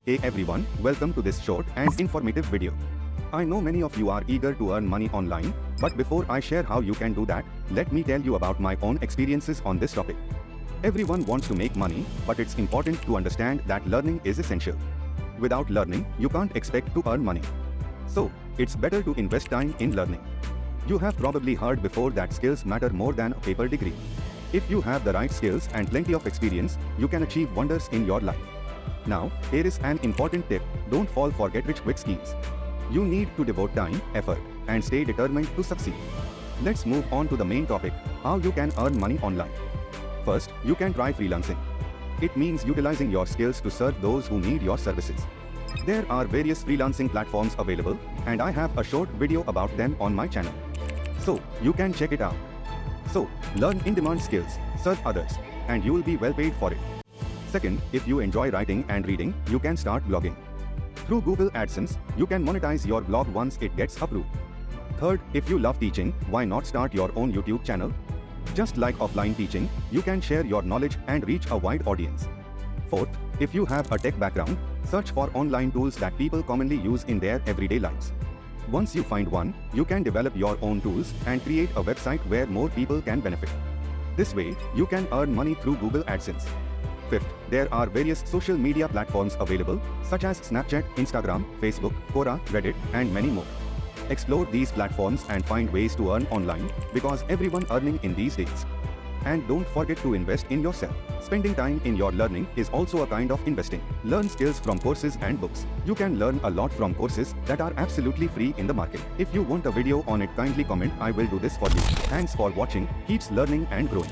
Hey everyone, welcome to this short and informative video. I know many of you are eager to earn money online, but before I share how you can do that, let me tell you about my own experiences on this topic. Everyone wants to make money, but it's important to understand that learning is essential. Without learning, you can't expect to earn money. So, it's better to invest time in learning. You have probably heard before that skills matter more than a paper degree. If you have the right skills and plenty of experience, you can achieve wonders in your life. Now, here is an important tip: don't fall for get-rich-quick schemes. You need to devote time, effort, and stay determined to succeed. Let's move on to the main topic: how you can earn money online. First, you can try freelancing. It means utilizing your skills to serve those who need your services. There are various freelancing platforms available, and I have a short video about them on my channel. So, you can check it out. So, learn in-demand skills, serve others, and you will be well paid for it. Second, if you enjoy writing and reading, you can start blogging. Through Google AdSense, you can monetize your blog once it gets approved. Third, if you love teaching, why not start your own YouTube channel? Just like offline teaching, you can share your knowledge and reach a wide audience. Fourth, if you have a tech background, search for online tools that people commonly use in their everyday lives. Once you find one, you can develop your own tools and create a website where more people can benefit. This way, you can earn money through Google AdSense. Fifth, there are various social media platforms available, such as Snapchat, Instagram, Facebook, Quora, Reddit, and many more. Explore these platforms and find ways to earn online, because everyone earning in these days. And don't forget to invest in yourself. Spending time in your learning is also a kind of investing. Learn skills from courses and books. You can learn a lot from courses that are absolutely free in the market. If you want a video on it, kindly comment. I will do this for you. Thanks for watching. Keeps learning and growing.